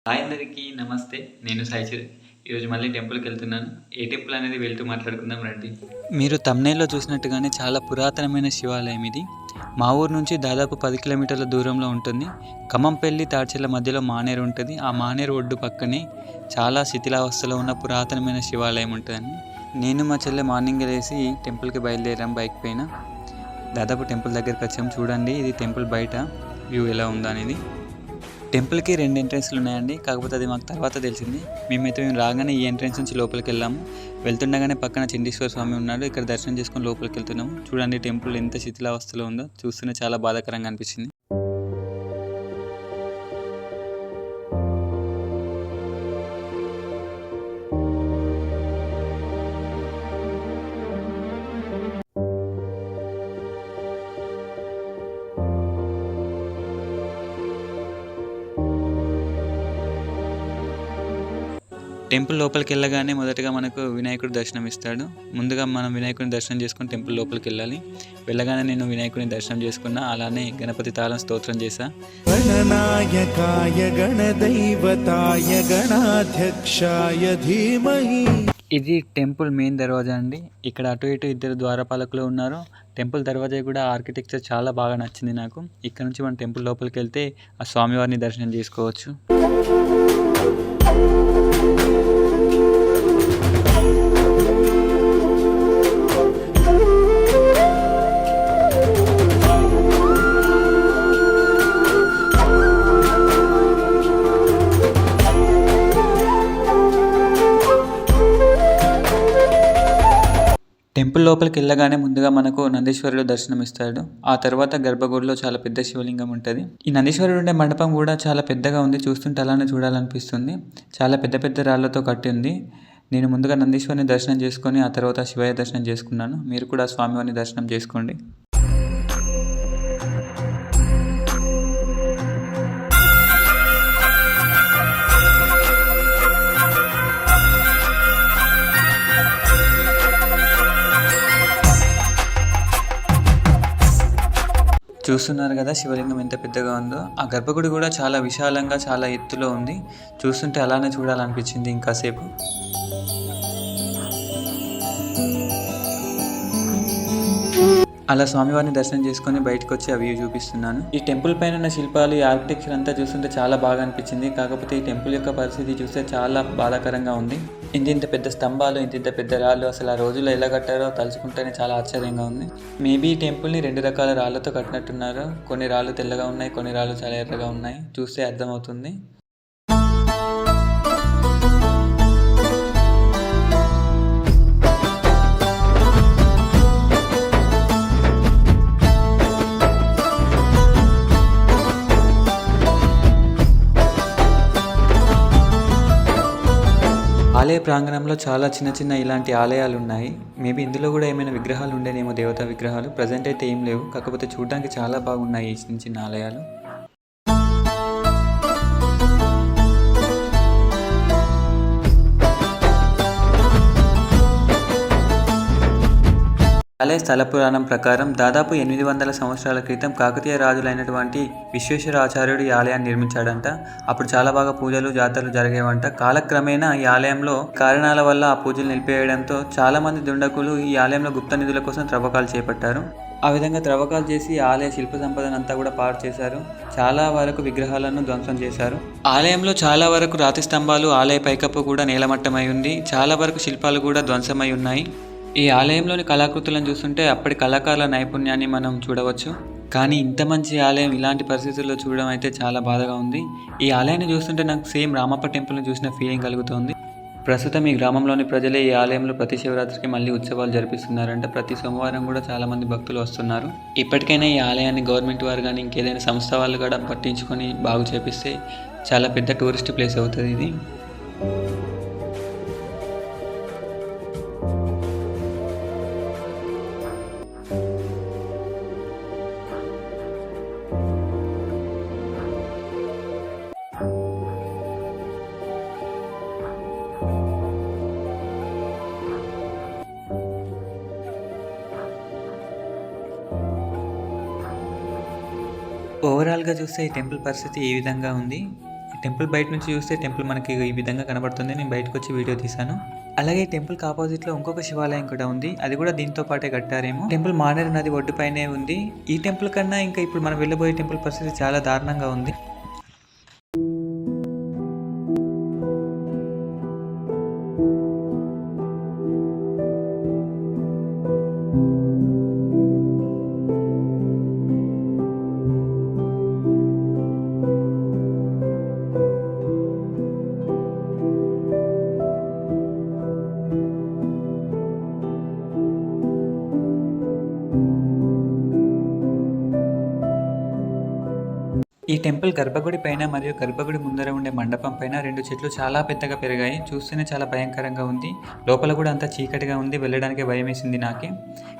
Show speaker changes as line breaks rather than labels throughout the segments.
Hi అందరికీ నమస్తే. నేను సాయి చిరు. ఈరోజు మళ్ళీ టెంపుల్‌కెళ్తున్నాను. ఏ టెంపుల్ అనేది వెళ్తూ మాట్లాడుకుందాం రండి. మీరు థంబ్‌నెయిల్‌లో చూసినట్టుగానే చాలా పురాతనమైన శివాలయం ఇది. మా ఊరు నుంచి దాదాపు 10 కిలోమీటర్ల దూరంలో ఉంటుంది. ఖమ్మంపల్లి, తాడ్చర్ల మధ్యలో మానేరు ఉంటుంది. ఆ మానేరు ఒడ్డు పక్కనే చాలా శిథిలావస్థలో ఉన్న పురాతనమైన శివాలయం ఉంటదండి. నేను మా చెల్లె మార్నింగే లేసి టెంపుల్‌కి బయలుదేరాం బైక్ పైన. దాదాపు టెంపుల్ దగ్గరికొచ్చాం. చూడండి ఇది టెంపుల్ బయట వ్యూ ఎలా ఉందో అనేది. టెంపుల్‌కి 2 ఎంట్రన్స్‌లు ఉన్నాయండి. కాకపోతే అది మాకు తర్వాత తెలిసింది. మేము రాగానే ఈ ఎంట్రన్స్ నుంచి లోపలికెళ్ళాము. వెళ్తుండగానే పక్కన చండీశ్వర స్వామి ఉన్నాడు. ఇక్కడ దర్శనం చేసుకొని లోపలికెళ్తున్నాము. చూడండి టెంపుల్ ఎంత శిథిలావస్థలో ఉందో. చూస్తేనే చాలా బాధాకరంగా అనిపించింది. టెంపుల్ లోపలికెళ్ళగానే మొదటగా మనకు వినాయకుడు దర్శనం ఇస్తాడు. ముందుగా మనం వినాయకుడిని దర్శనం చేసుకొని టెంపుల్ లోపలికెళ్ళాలి. వెళ్ళగానే నేను వినాయకుడిని దర్శనం చేసుకున్నా. అలానే గణపతి తాళం స్తోత్రం చేశా.
గణనాయకాయ గణదైవతాయ గణాధ్యక్షాయ ధీమహి.
ఇది టెంపుల్ మెయిన్ దర్వాజా అండి. ఇక్కడ అటు ఇటు 2 ద్వారపాలకులు ఉన్నారు. టెంపుల్ దర్వాజా కూడా ఆర్కిటెక్చర్ చాలా బాగా నచ్చింది నాకు. ఇక్కడ నుంచి మనం టెంపుల్ లోపలికి వెళ్తే ఆ స్వామివారిని దర్శనం చేసుకోవచ్చు. టెంపుల్ లోపలికి వెళ్ళగానే ముందుగా మనకు నందీశ్వరుడు దర్శనమిస్తాడు. ఆ తర్వాత గర్భగుడిలో చాలా పెద్ద శివలింగం ఉంటుంది. ఈ నందీశ్వరుడు ఉండే మండపం కూడా చాలా పెద్దగా ఉంది. చూస్తుంటే అలానే చూడాలనిపిస్తుంది. చాలా పెద్ద పెద్ద రాళ్లతో కట్టి ఉంది. నేను ముందుగా నందీశ్వరుని దర్శనం చేసుకొని ఆ తర్వాత శివయ్య దర్శనం చేసుకున్నాను. మీరు కూడా స్వామివారిని దర్శనం చేసుకోండి. చూస్తున్నారు కదా శివలింగం ఎంత పెద్దగా ఉందో. ఆ గర్భగుడి కూడా చాలా విశాలంగా చాలా ఎత్తులో ఉంది. చూస్తుంటే అలానే చూడాలనిపించింది ఇంకాసేపు. అలా స్వామివారిని దర్శనం చేసుకొని బయటకు వచ్చి ఆ వ్యూ చూపిస్తున్నాను. ఈ టెంపుల్ పైన ఉన్న శిల్పాలు, ఈ ఆర్కిటెక్చర్ అంతా చూస్తుంటే చాలా బాగా అనిపించింది. కాకపోతే ఈ టెంపుల్ యొక్క పరిస్థితి చూస్తే చాలా బాధాకరంగా ఉంది. ఇంత పెద్ద స్తంభాలు, ఇంత పెద్ద రాళ్ళు అసలు ఆ రోజుల్లో ఎలా కట్టారో తలుచుకుంటేనే చాలా ఆశ్చర్యంగా ఉంది. మేబీ ఈ టెంపుల్ని 2 రకాల రాళ్ళతో కట్టినట్టున్నారు. కొన్ని రాళ్ళు తెల్లగా ఉన్నాయి, కొన్ని రాళ్ళు చాలా ఎర్రగా ఉన్నాయి. చూస్తే అర్థమవుతుంది. ఆలయ ప్రాంగణంలో చాలా చిన్న ఇలాంటి ఆలయాలు ఉన్నాయి. మేబీ ఇందులో కూడా ఏమైనా విగ్రహాలు ఉండేనేమో, దేవతా విగ్రహాలు. ప్రజెంట్ అయితే ఏం లేవు. కాకపోతే చూడడానికి చాలా బాగున్నాయి ఈ చిన్న ఆలయాలు. ఆలయ స్థల పురాణం ప్రకారం దాదాపు 800 సంవత్సరాల క్రితం కాకతీయ రాజులైనటువంటి విశ్వేశ్వరాచార్యుడు ఈ ఆలయాన్ని నిర్మించాడంట. అప్పుడు చాలా బాగా పూజలు, జాతరలు జరిగేవంట. కాలక్రమేణా ఈ ఆలయంలో కారణాల వల్ల ఆ పూజలు నిలిపేయడంతో చాలా మంది దుండకులు ఈ ఆలయంలో గుప్త నిధుల కోసం త్రవ్వకాలు చేపట్టారు. ఆ విధంగా త్రవ్వకాలు చేసి ఆలయ శిల్ప సంపదనంతా కూడా పాడు చేశారు. చాలా వరకు విగ్రహాలను ధ్వంసం చేశారు. ఆలయంలో చాలా వరకు రాతి స్తంభాలు, ఆలయ పైకప్పు కూడా నేలమట్టమై ఉంది. చాలా వరకు శిల్పాలు కూడా ధ్వంసమై ఉన్నాయి. ఈ ఆలయంలోని కళాకృతులను చూస్తుంటే అప్పటి కళాకారుల నైపుణ్యాన్ని మనం చూడవచ్చు. కానీ ఇంత మంచి ఆలయం ఇలాంటి పరిస్థితుల్లో చూడడం అయితే చాలా బాధగా ఉంది. ఈ ఆలయాన్ని చూస్తుంటే నాకు సేమ్ రామప్ప టెంపుల్ని చూసిన ఫీలింగ్ కలుగుతుంది. ప్రస్తుతం ఈ గ్రామంలోని ప్రజలే ఈ ఆలయంలో ప్రతి శివరాత్రికి మళ్ళీ ఉత్సవాలు జరిపిస్తున్నారంట. ప్రతి సోమవారం కూడా చాలా మంది భక్తులు వస్తున్నారు. ఇప్పటికైనా ఈ ఆలయాన్ని గవర్నమెంట్ వారు కానీ ఇంకేదైనా సంస్థ వాళ్ళు కూడా పట్టించుకొని బాగు చేపిస్తే చాలా పెద్ద టూరిస్ట్ ప్లేస్ అవుతుంది ఇది. ఓవరాల్గా చూస్తే ఈ టెంపుల్ పరిస్థితి ఈ విధంగా ఉంది. టెంపుల్ బయట నుంచి చూస్తే టెంపుల్ మనకి ఈ విధంగా కనబడుతుంది. నేను బయటకు వచ్చి వీడియో తీశాను. అలాగే ఈ టెంపుల్కి ఆపోజిట్లో ఇంకొక శివాలయం కూడా ఉంది. అది కూడా దీంతో పాటే కట్టారేమో. టెంపుల్ మానేరు నది ఒడ్డుపైనే ఉంది. ఈ టెంపుల్ కన్నా ఇంకా ఇప్పుడు మనం వెళ్ళబోయే టెంపుల్ పరిస్థితి చాలా దారుణంగా ఉంది. ఈ టెంపుల్ గర్భగుడి పైన మరియు గర్భగుడి ముందర ఉండే మండపం పైన 2 చెట్లు చాలా పెద్దగా పెరిగాయి. చూస్తేనే చాలా భయంకరంగా ఉంది. లోపల కూడా అంతా చీకటిగా ఉంది. వెళ్ళడానికి భయం వేసింది నాకే.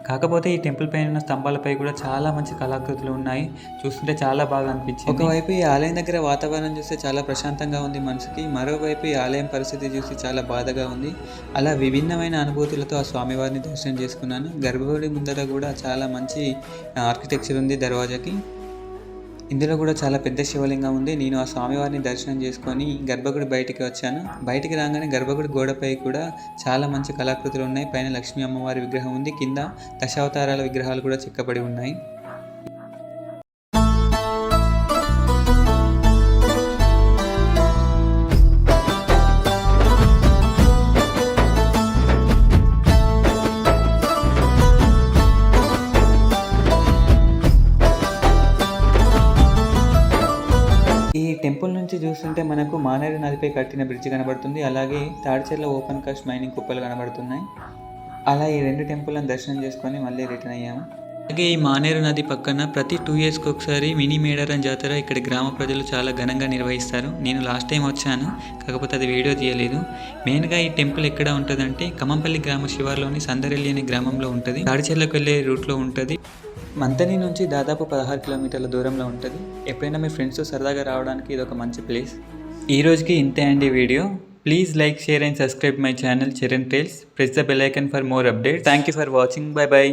కాకపోతే ఈ టెంపుల్ పైన ఉన్న స్తంభాలపై కూడా చాలా మంచి కళాకృతులు ఉన్నాయి. చూస్తుంటే చాలా బాగా అనిపించింది. ఒకవైపు ఈ ఆలయం దగ్గర వాతావరణం చూస్తే చాలా ప్రశాంతంగా ఉంది మనసుకి. మరోవైపు ఈ ఆలయం పరిస్థితి చూసి చాలా బాధగా ఉంది. అలా విభిన్నమైన అనుభూతులతో ఆ స్వామివారిని దర్శనం చేసుకున్నాను. గర్భగుడి ముందర కూడా చాలా మంచి ఆర్కిటెక్చర్ ఉంది దర్వాజాకి. ఇందులో కూడా చాలా పెద్ద శివలింగం ఉంది. నేను ఆ స్వామివారిని దర్శనం చేసుకొని గర్భగుడి బయటికి వచ్చాను. బయటికి రాగానే గర్భగుడి గోడపై కూడా చాలా మంచి కళాకృతులు ఉన్నాయి. పైన లక్ష్మీ అమ్మవారి విగ్రహం ఉంది. కింద దశావతారాల విగ్రహాలు కూడా చెక్కబడి ఉన్నాయి. ఈ టెంపుల్ నుంచి చూస్తుంటే మనకు మానేరు నదిపై కట్టిన బ్రిడ్జ్ కనబడుతుంది. అలాగే తాడిచెర్ల ఓపెన్ కాస్ట్ మైనింగ్ కుప్పలు కనబడుతున్నాయి. అలా ఈ 2 టెంపుల్లను దర్శనం చేసుకొని మళ్ళీ రిటర్న్ అయ్యాము. అలాగే ఈ మానేరు నది పక్కన ప్రతి 2 ఇయర్స్కి ఒకసారి మినీ మేడారం జాతర ఇక్కడ గ్రామ ప్రజలు చాలా ఘనంగా నిర్వహిస్తారు. నేను లాస్ట్ టైం వచ్చాను, కాకపోతే అది వీడియో తీయలేదు. మెయిన్గా ఈ టెంపుల్ ఎక్కడ ఉంటుందంటే ఖమ్మంపల్లి గ్రామ శివార్లోని సందరెల్లి అనే గ్రామంలో ఉంటుంది. తాడిచెర్లకు వెళ్ళే రూట్లో ఉంటుంది. మంతని నుంచి దాదాపు 16 కిలోమీటర్ల దూరంలో ఉంటుంది. ఎప్పుడైనా మీ ఫ్రెండ్స్తో సరదాగా రావడానికి ఇది ఒక మంచి ప్లేస్. ఈ రోజుకి ఇంతే అండి వీడియో. Please like, share and subscribe my channel Charan Trails. Press the bell icon for more updates. Thank you for watching. Bye by.